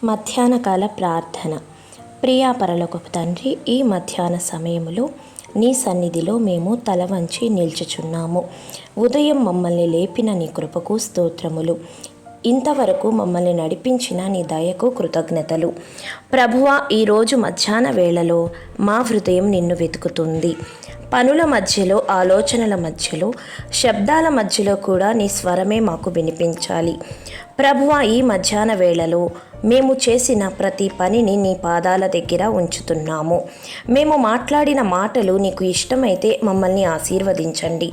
మధ్యాహ్నకాల ప్రార్థన. ప్రియా పరలోకపు తండ్రి, ఈ మధ్యాహ్న సమయంలో నీ సన్నిధిలో మేము తల వంచి నిల్చుచున్నాము. ఉదయం మమ్మల్ని లేపిన నీ కృపకు స్తోత్రములు. ఇంతవరకు మమ్మల్ని నడిపించిన నీ దయకు కృతజ్ఞతలు. ప్రభువా, ఈరోజు మధ్యాహ్న వేళలో మా హృదయం నిన్ను వెతుకుతుంది. పనుల మధ్యలో, ఆలోచనల మధ్యలో, శబ్దాల మధ్యలో కూడా నీ స్వరమే మాకు వినిపించాలి. ప్రభువా, ఈ మధ్యాహ్న వేళలో మేము చేసిన ప్రతి పనిని నీ పాదాల దగ్గర ఉంచుతున్నాము. మేము మాట్లాడిన మాటలు నీకు ఇష్టమైతే మమ్మల్ని ఆశీర్వదించండి.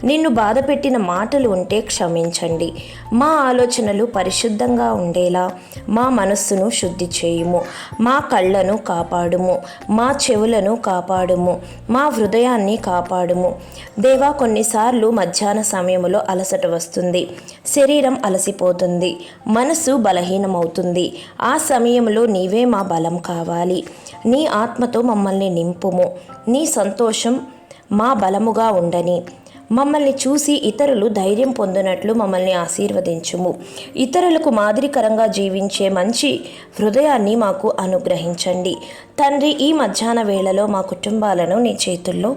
నిన్ను బాధపెట్టిన మాటలు ఉంటే క్షమించండి. మా ఆలోచనలు పరిశుద్ధంగా ఉండేలా మా మనస్సును శుద్ధి చేయుము. మా కళ్ళను కాపాడుము, మా చెవులను కాపాడుము, మా హృదయాన్ని కాపాడుము. దేవా, కొన్నిసార్లు మధ్యాహ్న సమయంలో అలసట వస్తుంది, శరీరం అలసిపోతుంది, మనసు బలహీనమవుతుంది. ఆ సమయంలో నీవే మా బలం కావాలి. నీ ఆత్మతో మమ్మల్ని నింపుము. నీ సంతోషం మా బలముగా ఉండని. మమ్మల్ని చూసి ఇతరులు ధైర్యం పొందినట్లు మమ్మల్ని ఆశీర్వదించుము. ఇతరులకు మాదిరికరంగా జీవించే మంచి హృదయాన్ని మాకు అనుగ్రహించండి. తండ్రి, ఈ మధ్యాహ్న వేళలో మా కుటుంబాలను నీ చేతుల్లో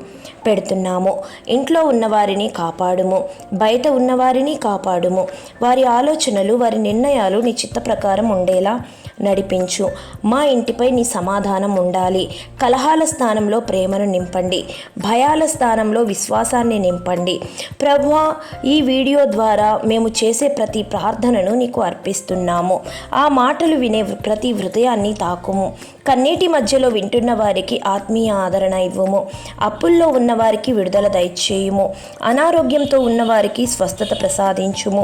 పెడుతున్నాము. ఇంట్లో ఉన్నవారిని కాపాడుము, బయట ఉన్నవారిని కాపాడుము. వారి ఆలోచనలు, వారి నిర్ణయాలు నీ చిత్త ప్రకారం ఉండేలా నడిపించు. మా ఇంటిపై నీ సమాధానం ఉండాలి. కలహాల స్థానంలో ప్రేమను నింపండి, భయాల స్థానంలో విశ్వాసాన్ని నింపండి. ప్రభువా, ఈ వీడియో ద్వారా మేము చేసే ప్రతి ప్రార్థనను నీకు అర్పిస్తున్నాము. ఆ మాటలు వినే ప్రతి హృదయాన్ని తాకుము. కన్నీటి మధ్యలో వింటున్న వారికి ఆత్మీయ ఆదరణ ఇవ్వము. అప్పుల్లో ఉన్నవారికి విడుదల దయచేయుము. అనారోగ్యంతో ఉన్నవారికి స్వస్థత ప్రసాదించుము.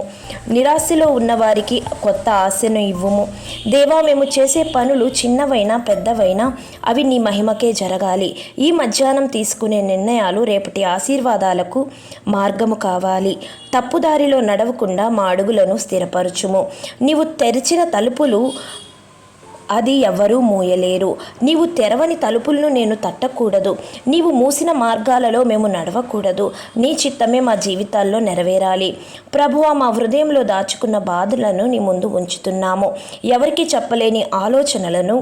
నిరాశలో ఉన్నవారికి కొత్త ఆశను ఇవ్వము. దేవా, మేము చేసే పనులు చిన్నవైనా పెద్దవైనా అవి నీ మహిమకే జరగాలి. ఈ మధ్యాహ్నం తీసుకునే నిర్ణయాలు రేపటి ఆశీర్వాదాలకు మార్గము కావాలి. తప్పుదారిలో నడవకుండా మా అడుగులను స్థిరపరచుము. నీవు తెరిచిన తలుపులు అది ఎవ్వరూ మూయలేరు. నీవు తెరవని తలుపులను నేను తట్టకూడదు. నీవు మూసిన మార్గాలలో మేము నడవకూడదు. నీ చిత్తమే మా జీవితాల్లో నెరవేరాలి. ప్రభువా, మా హృదయంలో దాచుకున్న బాధలను నీ ముందు ఉంచుతున్నాము. ఎవరికి చెప్పలేని ఆలోచనలను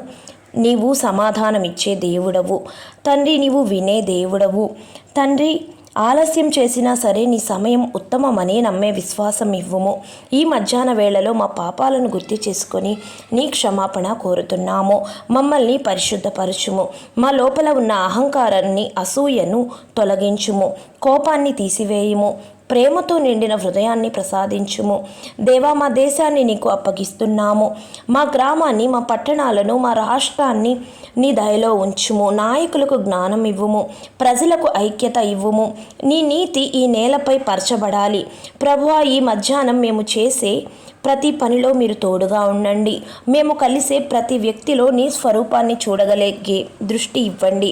నీవు సమాధానమిచ్చే దేవుడవు. తండ్రి, నీవు వినే దేవుడవు. తండ్రి, ఆలస్యం చేసినా సరే నీ సమయం ఉత్తమమని నమ్మే విశ్వాసం ఇవ్వుము. ఈ మధ్యాహ్న వేళలో మా పాపాలను గుర్తు చేసుకొని నీ క్షమాపణ కోరుతున్నాము. మమ్మల్ని పరిశుద్ధపరచుము. మా లోపల ఉన్న అహంకారాన్ని, అసూయను తొలగించుము. కోపాన్ని తీసివేయుము. ప్రేమతో నిండిన హృదయాన్ని ప్రసాదించుము. దేవా, మా దేశాన్ని నీకు అప్పగిస్తున్నాము. మా గ్రామాన్ని, మా పట్టణాలను, మా రాష్ట్రాన్ని నీ దయలో ఉంచుము. నాయకులకు జ్ఞానం ఇవ్వుము. ప్రజలకు ఐక్యత ఇవ్వుము. నీ నీతి ఈ నేలపై పరచబడాలి. ప్రభువా, ఈ మధ్యాహ్నం మేము చేసే ప్రతి పనిలో మీరు తోడుగా ఉండండి. మేము కలిసే ప్రతి వ్యక్తిలో నీ స్వరూపాన్ని చూడగలిగే దృష్టి ఇవ్వండి.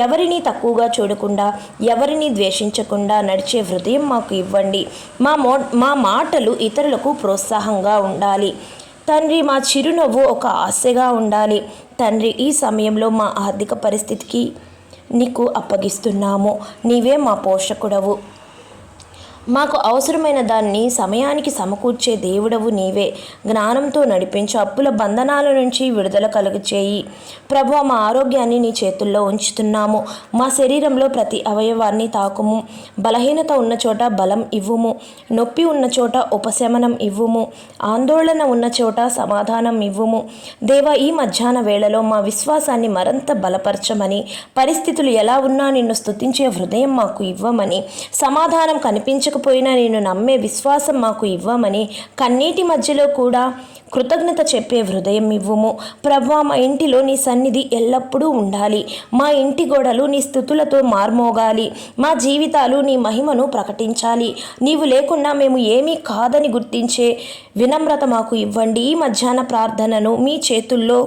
ఎవరిని తక్కువగా చూడకుండా, ఎవరిని ద్వేషించకుండా నడిచే హృదయం మాకు ఇవ్వండి. మా మాటలు ఇతరులకు ప్రోత్సాహంగా ఉండాలి. తండ్రి, మా చిరునవ్వు ఒక ఆశగా ఉండాలి. తండ్రి, ఈ సమయంలో మా ఆర్థిక పరిస్థితికి నీకు అప్పగిస్తున్నాము. నీవే మా పోషకుడవు. మాకు అవసరమైన దాన్ని సమయానికి సమకూర్చే దేవుడవు నీవే. జ్ఞానంతో నడిపించు. అప్పుల బంధనాల నుంచి విడుదల కలుగు చేయి. ప్రభువా, మా ఆరోగ్యాన్ని నీ చేతుల్లో ఉంచుతున్నాము. మా శరీరంలో ప్రతి అవయవాన్ని తాకుము. బలహీనత ఉన్న చోట బలం ఇవ్వుము. నొప్పి ఉన్న చోట ఉపశమనం ఇవ్వుము. ఆందోళన ఉన్న చోట సమాధానం ఇవ్వుము. దేవా, ఈ మధ్యాహ్న వేళలో మా విశ్వాసాన్ని మరింత బలపరచమని, పరిస్థితులు ఎలా ఉన్నా నిన్ను స్తుతించే హృదయం మాకు ఇవ్వమని, సమాధానం కనిపించకపోయినా నేను నమ్మే విశ్వాసం మాకు ఇవ్వమని, కన్నీటి మధ్యలో కూడా కృతజ్ఞత చెప్పే హృదయం ఇవ్వుము. ప్రభువా, మా ఇంటిలో నీ సన్నిధి ఎల్లప్పుడూ ఉండాలి. మా ఇంటి గోడలు నీ స్తుతులతో మార్మోగాలి. మా జీవితాలు నీ మహిమను ప్రకటించాలి. నీవు లేకుండా మేము ఏమీ కాదని గుర్తించే వినమ్రత మాకు ఇవ్వండి. ఈ మధ్యాహ్న ప్రార్థనను మీ చేతుల్లో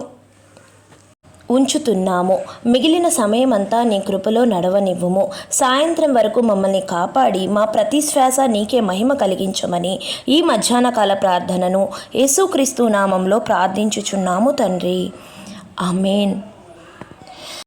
ఉంచుతున్నాము. మిగిలిన సమయమంతా నీ కృపలో నడవనివ్వుము. సాయంత్రం వరకు మమ్మల్ని కాపాడి మా ప్రతి శ్వాస నీకే మహిమ కలిగించమని ఈ మధ్యాహ్న కాల ప్రార్థనను యేసుక్రీస్తు నామంలో ప్రార్థించుచున్నాము తండ్రి. ఆమేన్.